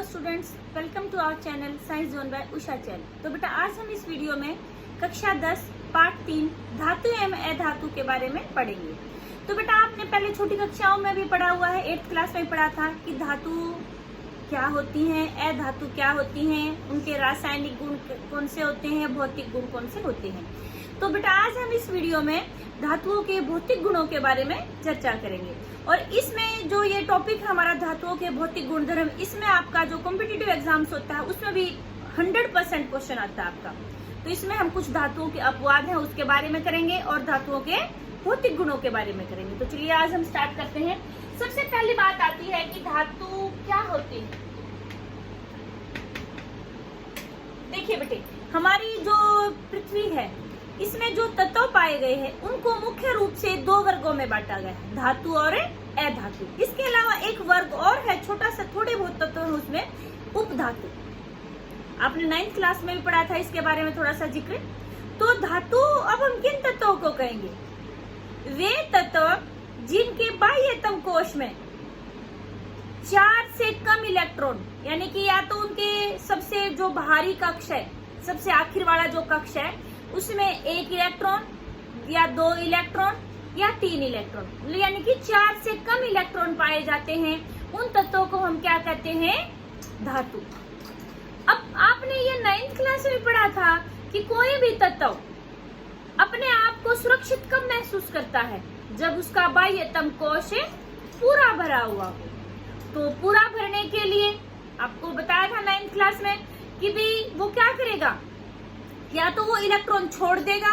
Students, welcome to our channel science zone by Usha channel. तो बेटा आज हम इस वीडियो में कक्षा 10 पार्ट 3 धातु एवं अधातु के बारे में पढ़ेंगे। तो बेटा आपने पहले छोटी कक्षाओं में भी पढ़ा हुआ है, 8th क्लास में पढ़ा था कि धातु क्या होती हैं, अधातु क्या होती हैं, उनके रासायनिक गुण कौन से होते हैं, भौतिक गुण कौन से होते हैं। तो बेटा आज हम इस वीडियो में धातुओं के भौतिक गुणों के बारे में चर्चा करेंगे। और इसमें जो ये टॉपिक हमारा धातुओं के भौतिक गुणधर्म, इसमें आपका जो कॉम्पिटिटिव एग्जाम्स होता है उसमें भी 100% क्वेश्चन आता है आपका। तो इसमें हम कुछ धातुओं के अपवाद हैं उसके बारे में करेंगे और धातुओं के भौतिक गुणों के बारे में करेंगे। तो चलिए आज हम स्टार्ट करते हैं। सबसे पहली बात आती है कि धातु क्या होती है। देखिए बेटे, हमारी जो पृथ्वी है इसमें जो तत्व पाए गए हैं उनको मुख्य रूप से 2 वर्गों में बांटा गया है, धातु और अधातु। इसके अलावा एक वर्ग और है, छोटा सा, थोड़े बहुत तत्व है उसमें, उपधातु। आपने 9th क्लास में भी पढ़ा था इसके बारे में थोड़ा सा जिक्र। तो धातु अब हम किन तत्वों को कहेंगे? वे तत्व जिनके बाह्य तम कोश में 4 से कम इलेक्ट्रॉन, यानी कि या तो उनके सबसे जो बाहरी कक्ष है, सबसे आखिर वाला जो कक्ष है उसमें 1 इलेक्ट्रॉन या 2 इलेक्ट्रॉन या 3 इलेक्ट्रॉन, यानी कि 4 से कम इलेक्ट्रॉन पाए जाते हैं, उन तत्वों को हम क्या कहते हैं? धातु। अब आपने ये 9th क्लास में पढ़ा था कि कोई भी तत्व अपने आप को सुरक्षित कब महसूस करता है? जब उसका बाह्यतम कोश पूरा भरा हुआ हो। तो पूरा भरने के लिए आपको बताया था 9th क्लास में कि भी वो क्या करेगा, या तो वो इलेक्ट्रॉन छोड़ देगा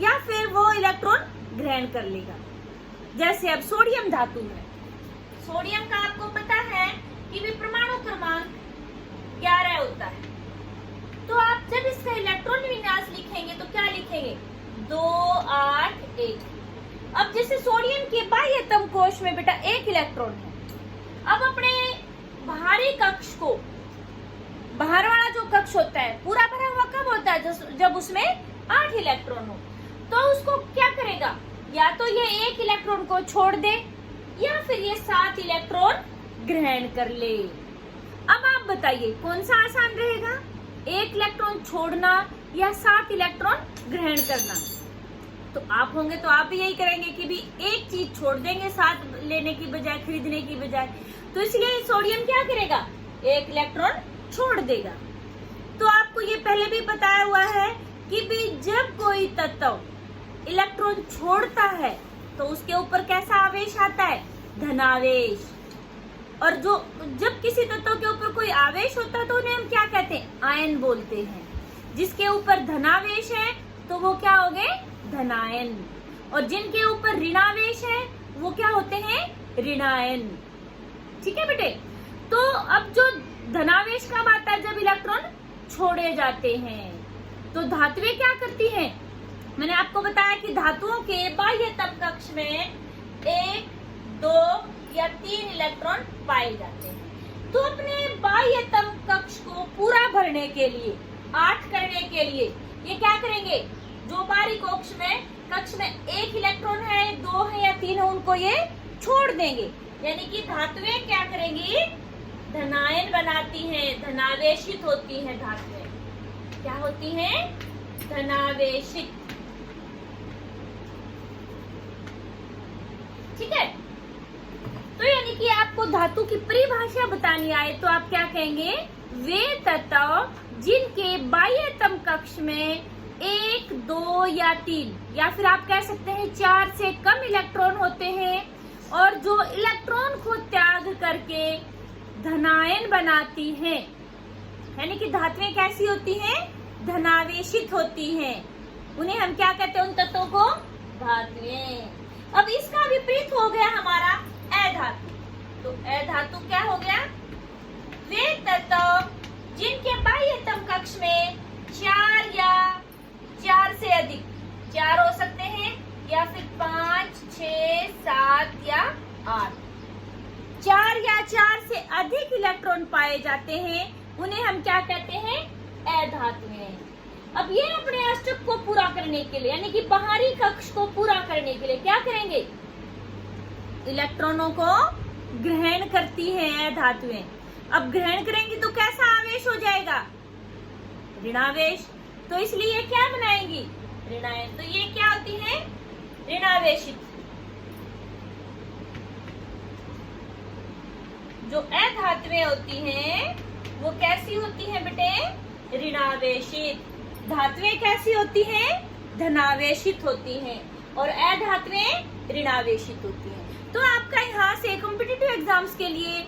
या फिर वो इलेक्ट्रॉन ग्रहण कर लेगा। जैसे अब सोडियम धातु है, सोडियम का आपको पता है कि भी परमाणु क्रमांक 11 होता है। तो आप जब इसका इलेक्ट्रॉन विन्यास लिखेंगे तो क्या लिखेंगे? 2 8 1। अब जैसे सोडियम के बाह्यतम कोश में बेटा 1 इलेक्ट्रॉन है। अब अपने बाहरी कक्ष को, बाहर वाला जो कक्ष होता है पूरा भरा हुआ कब होता है? जब उसमें 8 इलेक्ट्रॉन हो। तो उसको क्या करेगा? या तो ये 1 इलेक्ट्रॉन को छोड़ दे या फिर ये 7 इलेक्ट्रॉन ग्रहण कर ले। अब आप बताइए कौन सा आसान रहेगा, 1 इलेक्ट्रॉन छोड़ना या 7 इलेक्ट्रॉन ग्रहण करना? तो आप होंगे तो आप भी यही करेंगे कि भी एक चीज छोड़ देंगे 7 लेने की बजाय, खरीदने की बजाय। तो इसलिए सोडियम क्या करेगा? 1 इलेक्ट्रॉन छोड़ देगा। तो आपको ये पहले भी बताया हुआ है कि भी जब कोई तत्व इलेक्ट्रॉन छोड़ता है तो उसके ऊपर कैसा आवेश आता है? धनावेश। और जो जब किसी तत्व के ऊपर कोई आवेश होता है तो उन्हें हम क्या कहते हैं? आयन बोलते हैं। जिसके ऊपर धनावेश है तो वो क्या हो गए? धनायन। और जिनके ऊपर ऋणावेश है वो क्या होते हैं? ऋणायन। ठीक है बेटे। तो अब जो धनावेश कब आता है? जब इलेक्ट्रॉन छोड़े जाते हैं। तो धातुएं क्या करती हैं? मैंने आपको बताया कि धातुओं के बाह्यतम कक्ष में 1 2 या 3 इलेक्ट्रॉन पाए जाते हैं। तो अपने बाह्यतम कक्ष को पूरा भरने के लिए, 8 करने के लिए ये क्या करेंगे? जो बाहरी कक्ष में 1 इलेक्ट्रॉन है, 2 है या 3 है, उनको ये छोड़ देंगे। यानी कि धातुएं क्या करेंगी? धनायन बनाती हैं, धनावेशित होती हैं। धातुएं क्या होती हैं? धनावेशित। ठीक है। तो यानी कि आपको धातु की परिभाषा बतानी आए तो आप क्या कहेंगे? वे तत्व जिनके बाह्यतम कक्ष में 1 2 या 3 या फिर आप कह सकते हैं 4 से कम इलेक्ट्रॉन होते हैं और जो इलेक्ट्रॉन को त्याग करके धनायन बनाती हैं। यानी कि धातुएं कैसी होती हैं? धनावेशित होती हैं। उन्हें हम क्या कहते हैं? उन तत्वों को धातुएं। अब इसका विपरीत हो गया हमारा अधातु। तो अधातु क्या हो गया? वे तत्व जिनके बाह्यतम कक्ष में 4 या 4 से अधिक, 4 हो सकते हैं या फिर 5 6 7 या 8, 4 या 4 से अधिक इलेक्ट्रॉन पाए जाते हैं, उन्हें हम क्या कहते हैं? अधातुएं। अब ये अपने अष्टक को पूरा करने के लिए, यानी कि बाहरी कक्ष को पूरा करने के लिए क्या करेंगे? इलेक्ट्रॉनों को ग्रहण करती हैं धातुएं। अब ग्रहण करेंगी तो कैसा आवेश हो जाएगा? ऋणावेश। तो इसलिए क्या बनाएंगी? ऋणायन। तो ये क्या होती है? ऋणावेशित। जो अधातुएं होती हैं वो कैसी होती हैं बेटे? ऋणावेशित। धातुएं कैसी होती हैं? धनावेशित होती हैं और अधातुएं ऋणावेशित होती हैं। तो आपका यहाँ से कॉम्पिटिटिव एग्जाम्स के लिए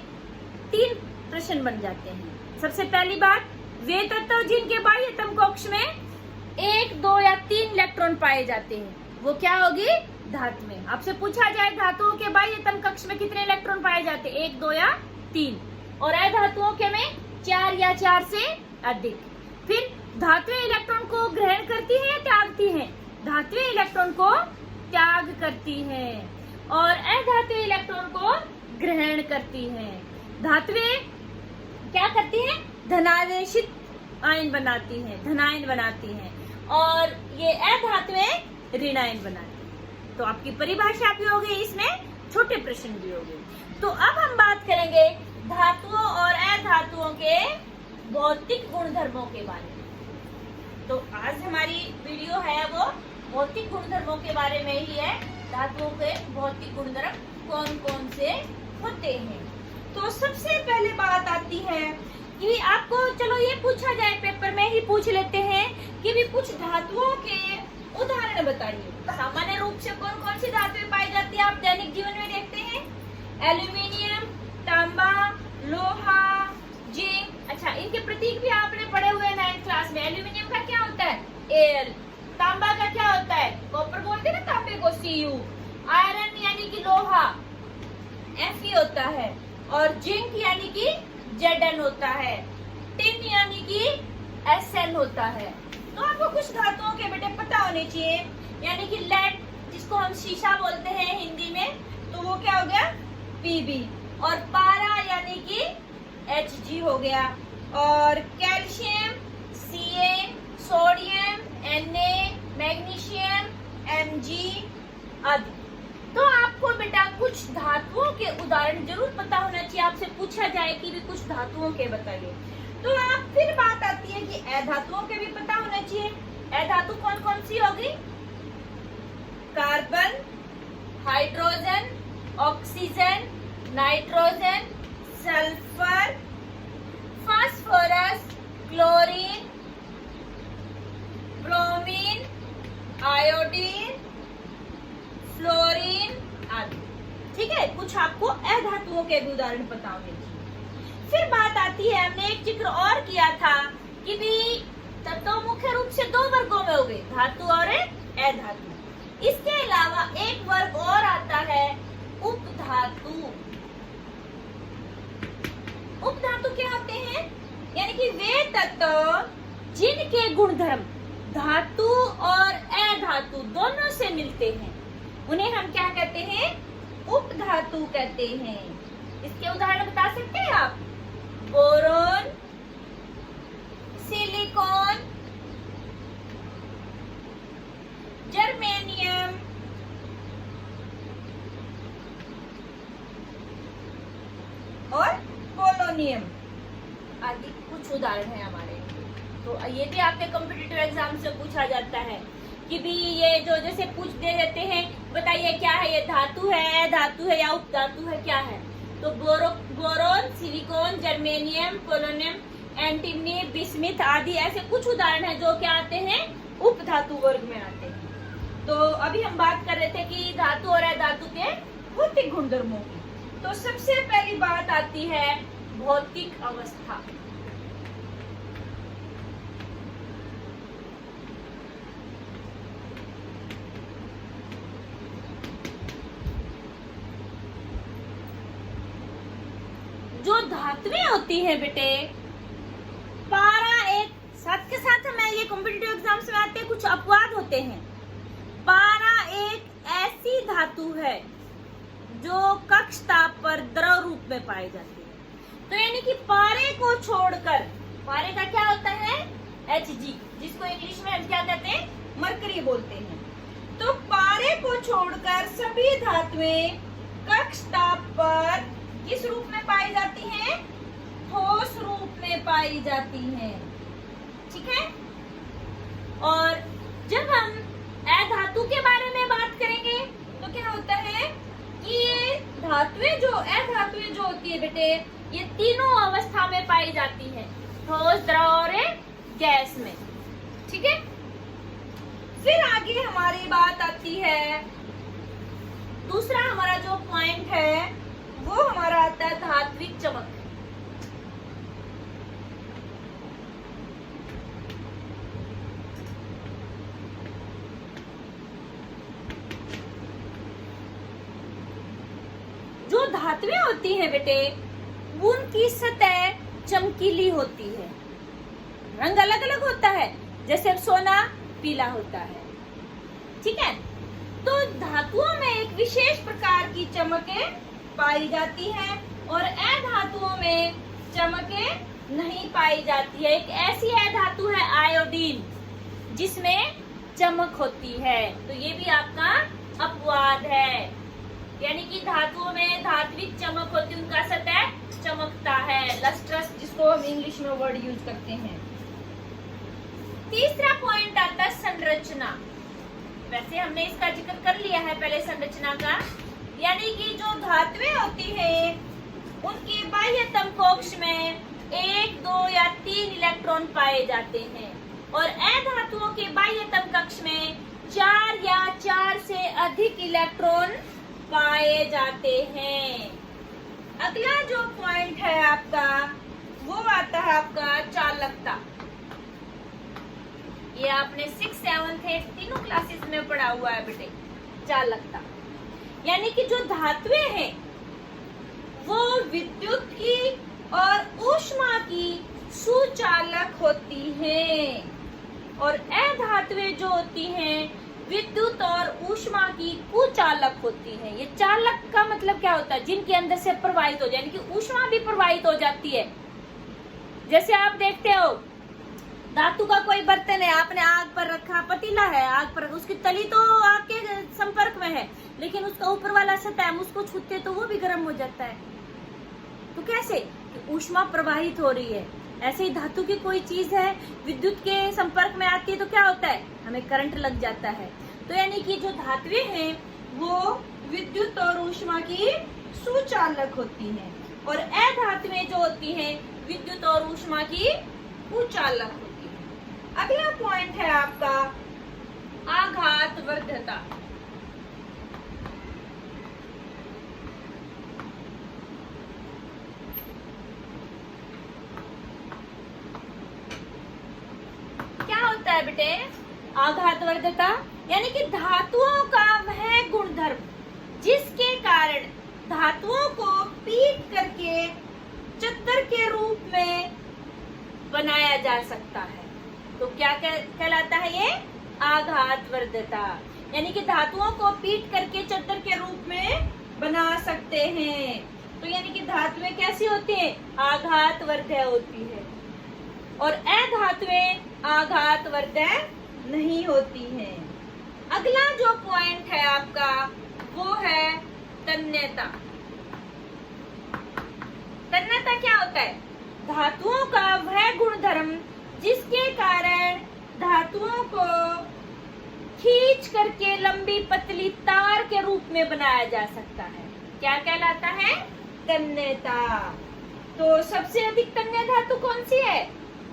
3 प्रश्न बन जाते हैं। सबसे पहली बात, वे तत्व जिनके बाह्यतम कक्ष में 1, 2 या 3 इलेक्ट्रॉन पाए जाते हैं वो क्या होगी? धातुएं। आपसे पूछा जाए धातुओं के बाह्यतम कक्ष में कितने इलेक्ट्रॉन पाए जाते हैं? 1, 2 या 3। और अधातुओं के में 4 या 4 से अधिक। फिर धातुएं इलेक्ट्रॉन को ग्रहण करती हैं या त्यागती हैं? धातुएं इलेक्ट्रॉन को त्याग करती हैं और अधातुएं इलेक्ट्रॉन को ग्रहण करती हैं। धातुएं क्या करती हैं? धनावेशित आयन बनाती हैं, धनायन बनाती हैं और ये अधातुएं ऋणायन बनाती हैं। तो आपकी परिभाषा भी हो गई, इसमें छोटे प्रश्न भी हो गए। तो अब हम बात करेंगे धातुओं और अधातुओं के भौतिक गुणधर्मों के बारे में। तो आज हमारी वीडियो है वो भौतिक गुणधर्मों के बारे में ही है। धातुओं के भौतिक गुणधर्म कौन कौन से होते हैं? तो सबसे पहले बात आती है कि आपको चलो ये पूछा जाए, पेपर में ही पूछ लेते हैं कि भी कुछ धातुओं के उदाहरण बताइए। सामान्य रूप से कौन कौन सी धातुएं पाई जाती है आप दैनिक जीवन में देखते हैं? एल्यूमिनियम, तांबा, लोहा, जिंक। अच्छा, इनके प्रतीक भी आपने पढ़े हुए 9th क्लास में। एल्यूमिनियम का क्या होता है? एल। तांबा का क्या होता है? कॉपर बोलते हैं ना तांबे को, Cu। आयरन यानी कि लोहा, Fe होता है और जिंक यानी कि Zn होता है। टिन यानी कि Sn होता है। तो आपको कुछ धातुओं के बेटे पता होने चाहिए, यानी कि लेड जिसको हम शीशा बोलते हैं हिंदी में, तो वो क्या हो गया? Pb। और पारा यानी कि Hg हो गया और calcium Ca, sodium Na, magnesium Mg आदि। तो आपको बेटा कुछ धातुओं के उदाहरण जरूर पता होना चाहिए। आपसे पूछा जाए कि भी कुछ धातुओं के बताइए, तो आप फिर बात आती है कि अधातुओं के भी पता होना चाहिए। अधातु कौन कौन सी होगी? Carbon, hydrogen, oxygen, nitrogen, sulphur, phosphorus, chlorine, bromine, iodine, fluorine आदि। ठीक है, कुछ आपको अधातुओं के भी उदाहरण पता होने चाहिए। फिर बात आती है, हमने एक जिक्र और किया था कि भी तत्व मुख्य रूप से 2 वर्गों में हो गए, धातु और अधातु। इसके अलावा एक वर्ग और आता है उपधातु। उपधातु क्या होते हैं? यानी कि वे तत्व जिनके गुणधर्म धातु और अधातु दोनों से मिलते हैं, उन्हें हम क्या कहते हैं? उपधातु कहते हैं। इसके उदाहरण बता सकते हैं आप? बोरोन, सिलिकॉन, जर्मेनियम, और पोलोनियम आदि कुछ उदाहरण हैं हमारे। तो ये भी आपके कॉम्पिटिटिव एग्जाम से पूछा जाता है कि भी ये जो जैसे पूछ दे देते हैं, बताइए क्या है ये? धातु है, धातु है या उपधातु है, क्या है? तो boron, silicon, germanium, polonium, antimony, bismuth आदि ऐसे कुछ उदाहरण हैं जो क्या आते हैं? उपधातु वर्ग में आते हैं। तो अभी हम बात कर रहे थे कि धातु और अधातु के भौतिक गुणधर्मों की। तो सबसे पहली बात आती है भौतिक अवस्था। जो धातुएं होती हैं बेटे, पारा एक साथ के साथ हमें ये कॉम्पिटिटिव एग्जाम्स में आते हैं, कुछ अपवाद होते हैं। पारा एक ऐसी धातु है जो कक्ष ताप पर द्रव रूप में पाई जाती है। तो यानी कि पारे को छोड़कर, पारे का क्या होता है? Hg, जिसको इंग्लिश में हम क्या कहते हैं? मरकरी बोलते हैं। तो पारे को छोड़कर सभी धातुएं कक्ष ताप पर किस रूप में पाई जाती हैं? पाई जाती हैं। ठीक है। और जब हम अधातु के बारे में बात करेंगे तो क्या होता है कि ये धातुएं जो अधातुएं जो होती है बेटे, ये तीनों अवस्था में पाई जाती है, ठोस, द्रव और गैस में। ठीक है। फिर आगे हमारी बात आती है, दूसरा हमारा जो पॉइंट है वो हमारा आता है धात्विक चमक। जो धातुएं होती हैं बेटे, उनकी सतह चमकीली होती है, रंग अलग अलग होता है, जैसे सोना पीला होता है। ठीक है। तो धातुओं में एक विशेष प्रकार की चमकें पाई जाती हैं और अधातुओं में चमकें नहीं पाई जाती है। एक ऐसी अधातु है आयोडीन, जिसमें चमक होती है। तो ये भी आपका अपवाद है, यानी कि धातुओं में धात्विक चमक होती है, उनका सतह चमकता है, लस्ट्रस, जिसको हम इंग्लिश में वर्ड यूज करते हैं। तीसरा पॉइंट आता है संरचना। वैसे हमने इसका जिक्र कर लिया है पहले संरचना का, यानी कि जो धातुएं होती है उनके बाह्यतम कक्ष में 1, 2 या 3 इलेक्ट्रॉन पाए जाते हैं और अधातुओं के बाह्यतम कक्ष में 4 या 4 से अधिक इलेक्ट्रॉन पाए जाते हैं। अगला जो पॉइंट है आपका वो आता है आपका चालकता। ये आपने 6, 7, 8 तीनों क्लासेस में पढ़ा हुआ है बेटे, चालकता। यानी कि जो धातुएं हैं वो विद्युत की और ऊष्मा की सुचालक होती हैं और अधातुएं जो होती हैं विद्युत और ऊष्मा की कुचालक होती हैं। ये चालक का मतलब क्या होता है? जिनके अंदर से प्रवाहित हो जाए, यानी कि ऊष्मा भी प्रवाहित हो जाती है। जैसे आप देखते हो धातु का कोई बर्तन है, आपने आग पर रखा, पतीला है आग पर, उसकी तली तो आग के संपर्क में है, लेकिन उसका ऊपर वाला सतह हम उसको छूते तो वो भी गर्म हो जाता है। तो कैसे? कि ऊष्मा प्रवाहित हो रही है। ऐसे ही धातु की कोई चीज है, विद्युत के संपर्क में आती है तो क्या होता है? हमें करंट लग जाता है। तो यानी कि जो धातुएं हैं वो विद्युत और ऊष्मा की सुचालक होती हैं और अधातुएं जो होती हैं विद्युत और ऊष्मा की कुचालक होती है। अगला पॉइंट है आपका आघातवर्धता। क्या होता है बेटे आघातवर्धता? यानी कि धातुओं का वह गुणधर्म जिसके कारण धातुओं को पीट करके चद्दर के रूप में बनाया जा सकता है। तो क्या कहलाता है ये? आघातवर्धता। यानी कि धातुओं को पीट करके चद्दर के रूप में बना सकते हैं। तो यानी कि धातुएं कैसी होती हैं? आघातवर्धक होती है और अधातुएं आघातवर्धक नहीं होती हैं। अगला जो पॉइंट है आपका वो है तन्यता। तन्यता क्या होता है? धातुओं का वह गुणधर्म जिसके कारण धातुओं को खींच करके लंबी पतली तार के रूप में बनाया जा सकता है। क्या कहलाता है? तन्यता। तो सबसे अधिक तन्य धातु कौन सी है?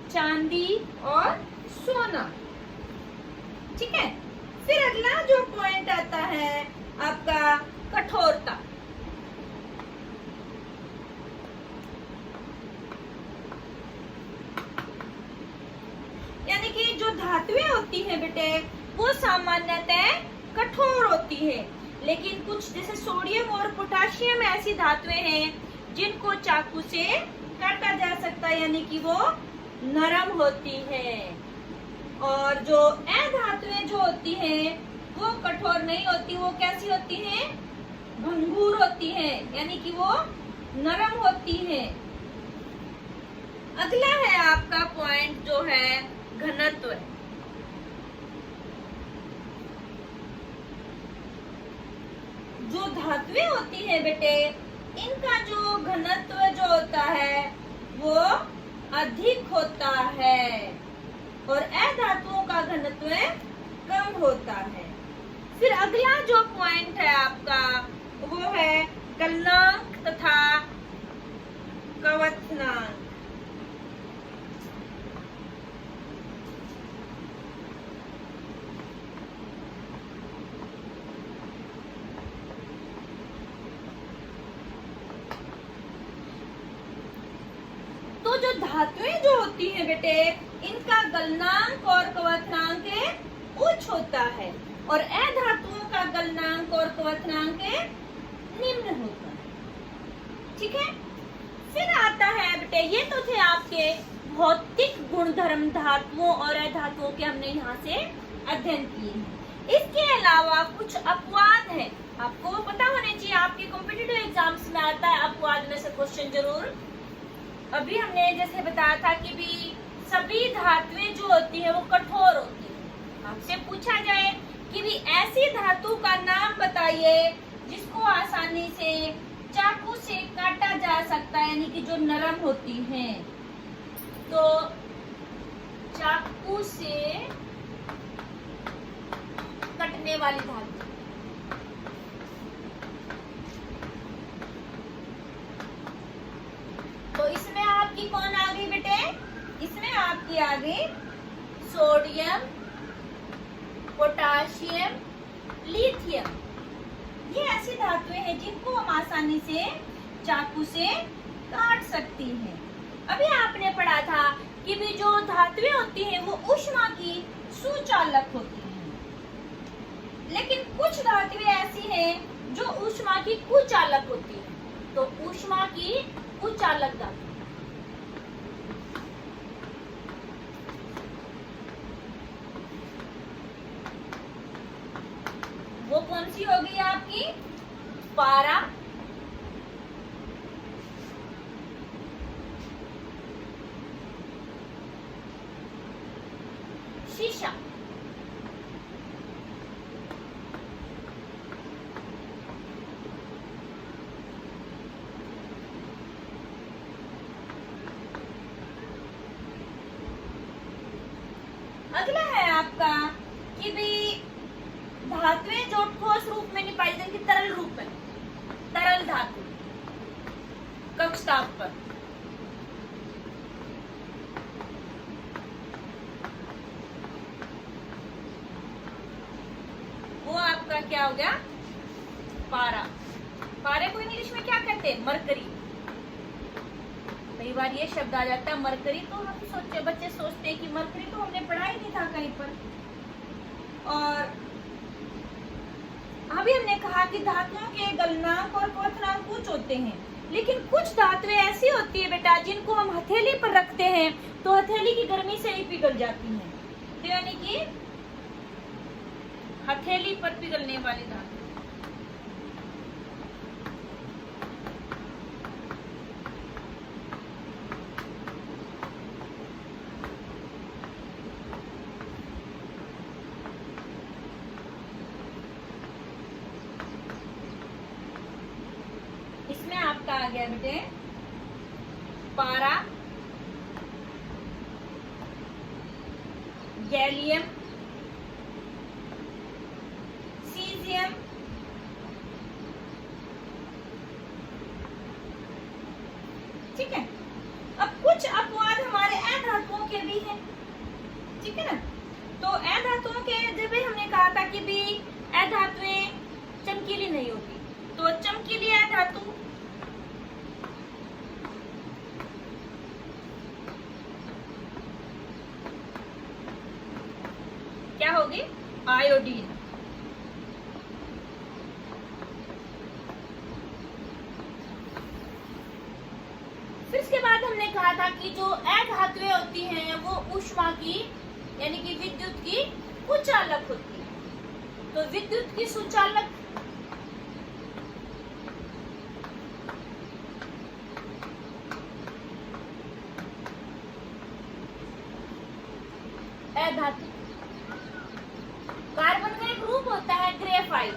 चांदी और सोना। ठीक है। फिर अगला जो पॉइंट आता है आपका कठोरता। यानी कि जो धातुएं होती हैं बेटे वो सामान्यतः कठोर होती है, लेकिन कुछ जैसे सोडियम और पोटाशियम ऐसी धातुएं हैं जिनको चाकू से काटा जा सकता है, यानी कि वो नरम होती है। और जो अधातुएं जो होती हैं वो कठोर नहीं होती, वो कैसी होती हैं? भंगुर होती हैं, यानी कि वो नरम होती हैं। अगला है आपका पॉइंट जो है घनत्व। जो धातुएं होती है बेटे इनका जो घनत्व जो होता है वो अधिक गलनांक तथा क्वथनांक। तो जो धातुएं जो होती हैं बेटे, इनका गलनांक और क्वथनांक उच्च होता है और अधातुओं का गलनांक और क्वथनांक निम्न होता है। ठीक है, फिर आता है बेटे, ये तो थे आपके भौतिक गुणधर्म धातुओं और अधातुओं के, हमने यहाँ से अध्ययन किए हैं। इसके अलावा कुछ अपवाद है, आपको पता होने चाहिए, आपके कॉम्पिटिटिव एग्जाम्स में आता है अपवाद में से क्वेश्चन जरूर। अभी हमने जैसे बताया था कि भी सभी धातुएं जो होती है वो कठोर होती है। आपसे पूछा जाए कि भी ऐसी धातु का नाम बताइए जिसको आसानी से चाकू से काटा जा सकता है, यानी कि जो नरम होती हैं, तो चाकू से कटने वाली धातु। तो इसमें आपकी कौन आ गई बेटे? इसमें आपकी आ गई सोडियम, पोटाशियम, लिथियम। ये ऐसी धातुएं हैं जिनको हम आसानी से चाकू से काट सकती हैं। अभी आपने पढ़ा था कि भी जो धातुएं होती हैं वो ऊष्मा की सुचालक होती हैं, लेकिन कुछ धातुएं ऐसी हैं जो ऊष्मा की कुचालक होती हैं। तो ऊष्मा की कुचालक धातु वो कौन सी होगी आपकी? पारा, शीशा। अगला है आपका कि भी धातुएं जो ठोस रूप में नहीं पाई जाती, तरल रूप में, तरल धातु कक्षताप पर। वो आपका क्या हो गया? पारा। पारे को इंग्लिश में क्या कहते हैं? मरकरी। कई बार ये शब्द आ जाता है मरकरी, तो हम बच्चे सोचते हैं कि मरकरी तो हमने पढ़ा ही नहीं था कहीं पर। और अभी हमने कहा कि धातुओं के गलनांक और क्वथनांक उच्च होते हैं, लेकिन कुछ धातुएं ऐसी होती है बेटा जिनको हम हथेली पर रखते हैं तो हथेली की गर्मी से ही पिघल जाती हैं। तो यानी कि हथेली पर पिघलने वाली धातु। इसमें आपका आ गया बेटे पारा, गैलियम, सीजियम, ठीक है। अब कुछ अपवाद हमारे अधातुओं के भी हैं, ठीक है ना। तो अधातुओं के जब हमने कहा था कि भी अधातुएं चमकीली नहीं होती, तो चमकीली अधातु क्या होगी? आयोडीन। फिर इसके बाद हमने कहा था कि जो अधातुएं होती हैं वो ऊष्मा की यानी कि विद्युत की कुचालक होती है। तो विद्युत की सुचालक अधातु। कार्बन का एक रूप होता है ग्रेफाइट।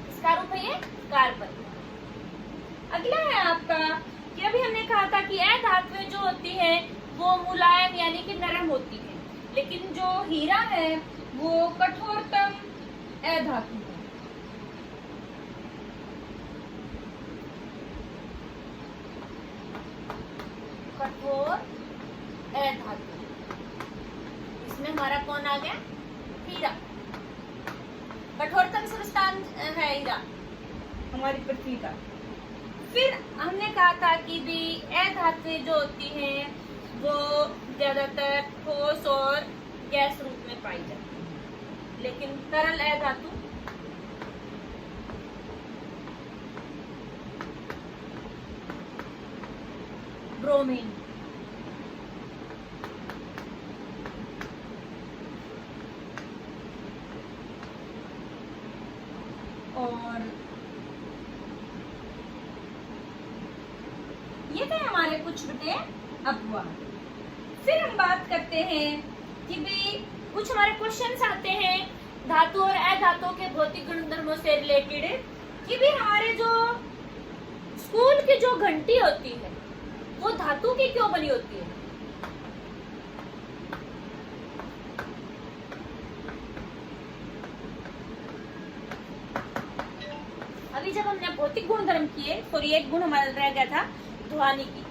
इसका रूप है ये कार्बन। अगला है आपका कि अभी हमने कहा था कि अधातुएं जो होती हैं वो मुलायम यानी कि नरम होती हैं, लेकिन जो हीरा है वो कठोरतम अधातु है। कठोर अधातु, इसमें हमारा कौन आ गया? हीरा। कठोरतम संस्थान है हीरा हमारी पृथ्वी का। फिर हमने कहा था कि भी अधातुएं जो होती हैं वो ज्यादातर ठोस और गैस रूप में पाई जाती है, लेकिन तरल अधातु ब्रोमीन, और ये थे हमारे कुछ बेटे अपवाद। फिर हम बात करते हैं कि भी कुछ हमारे क्वेश्चंस आते हैं धातु और अधातुओं के भौतिक गुणधर्मों से रिलेटेड, कि भी हमारे जो स्कूल की जो घंटी होती है वो धातु की क्यों बनी होती है? अभी जब हमने भौतिक गुणधर्म किए, सॉरी एक गुण हमारा रह गया था ध्वनि की,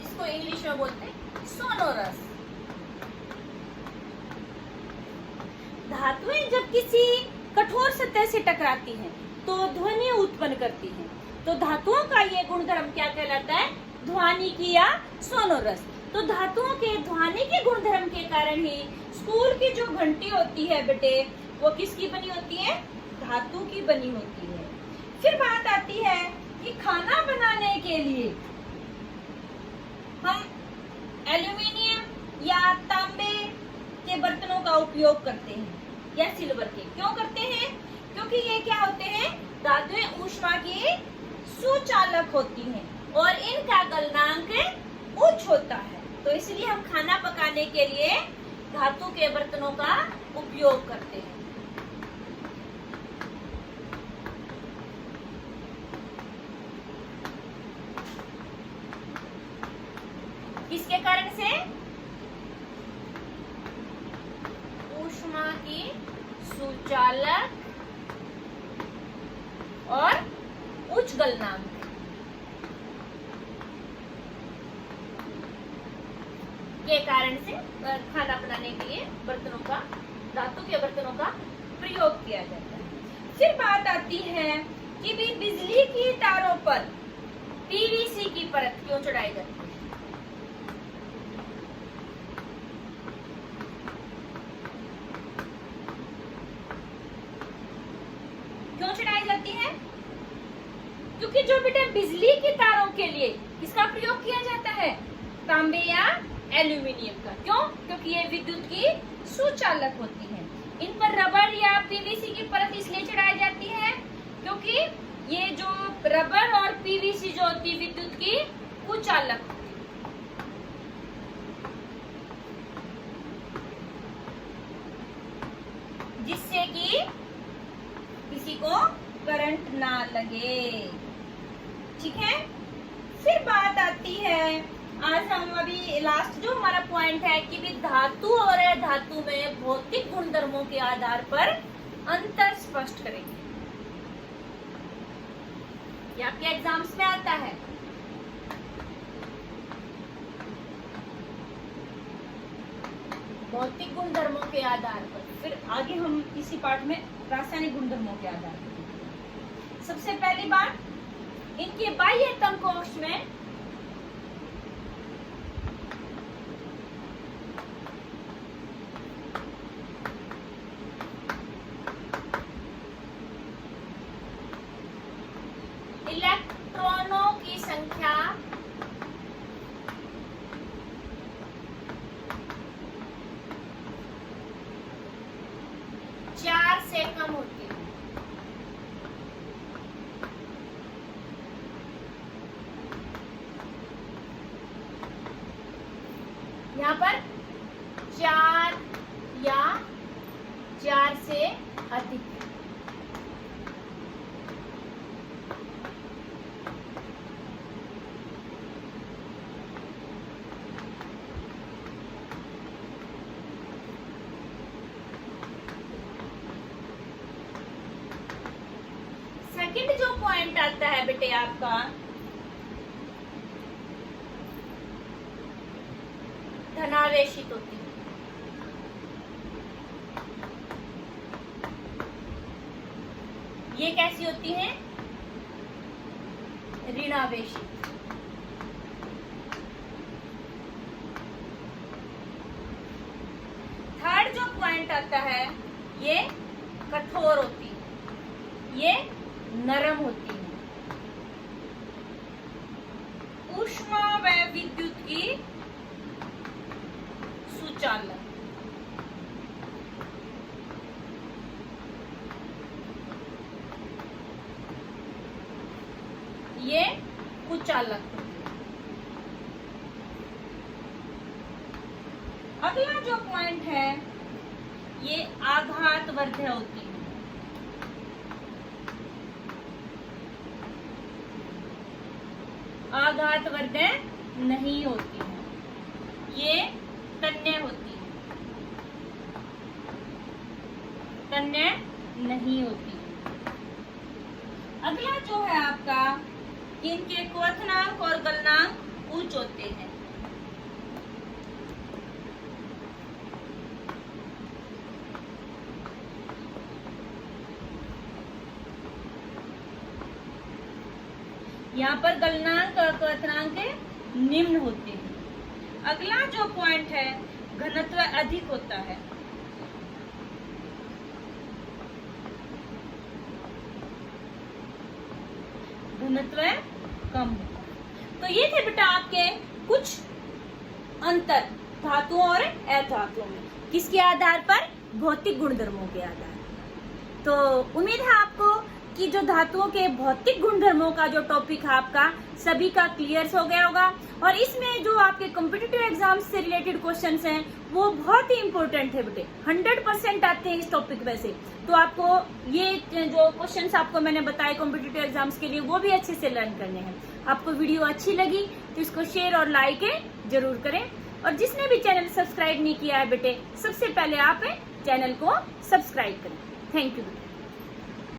जिसको इंग्लिश में बोलते हैं सोनोरस। धातुएं जब किसी कठोर सतह से टकराती हैं तो ध्वनि उत्पन्न करती हैं, तो धातुओं का ये गुणधर्म क्या कहलाता है? ध्वनिकी या सोनोरस। तो धातुओं के ध्वनि के गुणधर्म के कारण ही स्कूल की जो घंटी होती है बेटे वो किसकी बनी होती है? धातु की बनी होती है। फिर बात आती है कि खाना बनाने के लिए हम एल्यूमिनियम या तांबे के बर्तनों का उपयोग करते हैं या सिल्वर के। क्यों करते हैं? क्योंकि ये क्या होते हैं? धातुएं ऊष्मा की सुचालक होती हैं और इनका गलनांक उच्च होता है, तो इसलिए हम खाना पकाने के लिए धातु के बर्तनों का उपयोग करते हैं। किसके कारण से? ऊष्मा की सुचालक और उच्च गलनांक के कारण से खाना बनाने के लिए बर्तनों का, धातु के बर्तनों का प्रयोग किया जाता है। फिर बात आती है कि भी बिजली की तारों पर पीवीसी की परत क्यों चढ़ाई जाती है? क्यों चढ़ाई जाती है? क्योंकि जो बेटा बिजली की तारों के लिए किसका प्रयोग किया जाता है? तांबे या एल्यूमिनियम का। क्यों? क्योंकि ये विद्युत की सुचालक होती है। इन पर रबर या पीवीसी की परत इसलिए चढ़ाई जाती है क्योंकि ये जो रबर और पीवीसी जो होती है विद्युत की कुचालक होती है। जिससे कि किसी को करंट ना लगे। ठीक है। फिर बात आती है, आज हम अभी लास्ट जो हमारा पॉइंट है कि भी धातु और अधातु में भौतिक गुणधर्मों के आधार पर अंतर स्पष्ट करेंगे। ये आपके एग्जाम्स में आता है। भौतिक गुणधर्मों के आधार पर, फिर आगे हम इसी पार्ट में रासायनिक गुणधर्मों के आधार पर। सबसे पहली बात, इनके बाह्य तंकोष्ठ में इलेक्ट्रॉनों की संख्या चार से कम होती है। यहाँ पर 4 या 4 से अधिक। पॉइंट आता है बेटे आपका धनावेशित होती है। ये कैसी होती है? ऋणावेशित। थर्ड जो पॉइंट आता है ये कठोर होती है, ये नरम होती है। ऊष्मा व विद्युत की सुचालक। ये कुचालक। अगला जो पॉइंट है ये आघातवर्धक होती है। आघातवर्धक नहीं होती है, ये तन्य होती है। तन्य नहीं होती है। अगला जो है आपका, इनके क्वथनांक और गलनांक उच्च होते हैं। यहाँ पर गलनांक और क्वथनांक निम्न होते हैं। अगला जो पॉइंट है, घनत्व अधिक होता है। घनत्व कम होता है। तो ये थे बेटा आपके कुछ अंतर धातुओं और अधातुओं में, किसके आधार पर? भौतिक गुणधर्मों के आधार पर। तो उम्मीद है आपको कि जो धातुओं के भौतिक गुणधर्मों का जो टॉपिक है आपका सभी का क्लियर हो गया होगा। और इसमें जो आपके कॉम्पिटिटिव एग्जाम से रिलेटेड क्वेश्चंस हैं वो बहुत ही इंपॉर्टेंट है बेटे, 100% आते हैं इस टॉपिक में से। तो आपको ये जो क्वेश्चंस आपको मैंने बताए कॉम्पिटिटिव एग्जाम्स के लिए वो भी अच्छे से लर्न करने हैं। आपको वीडियो अच्छी लगी तो इसको शेयर और लाइक जरूर करें। और जिसने भी चैनल सब्सक्राइब नहीं किया है बेटे, सबसे पहले आप चैनल को सब्सक्राइब करें। Thank you.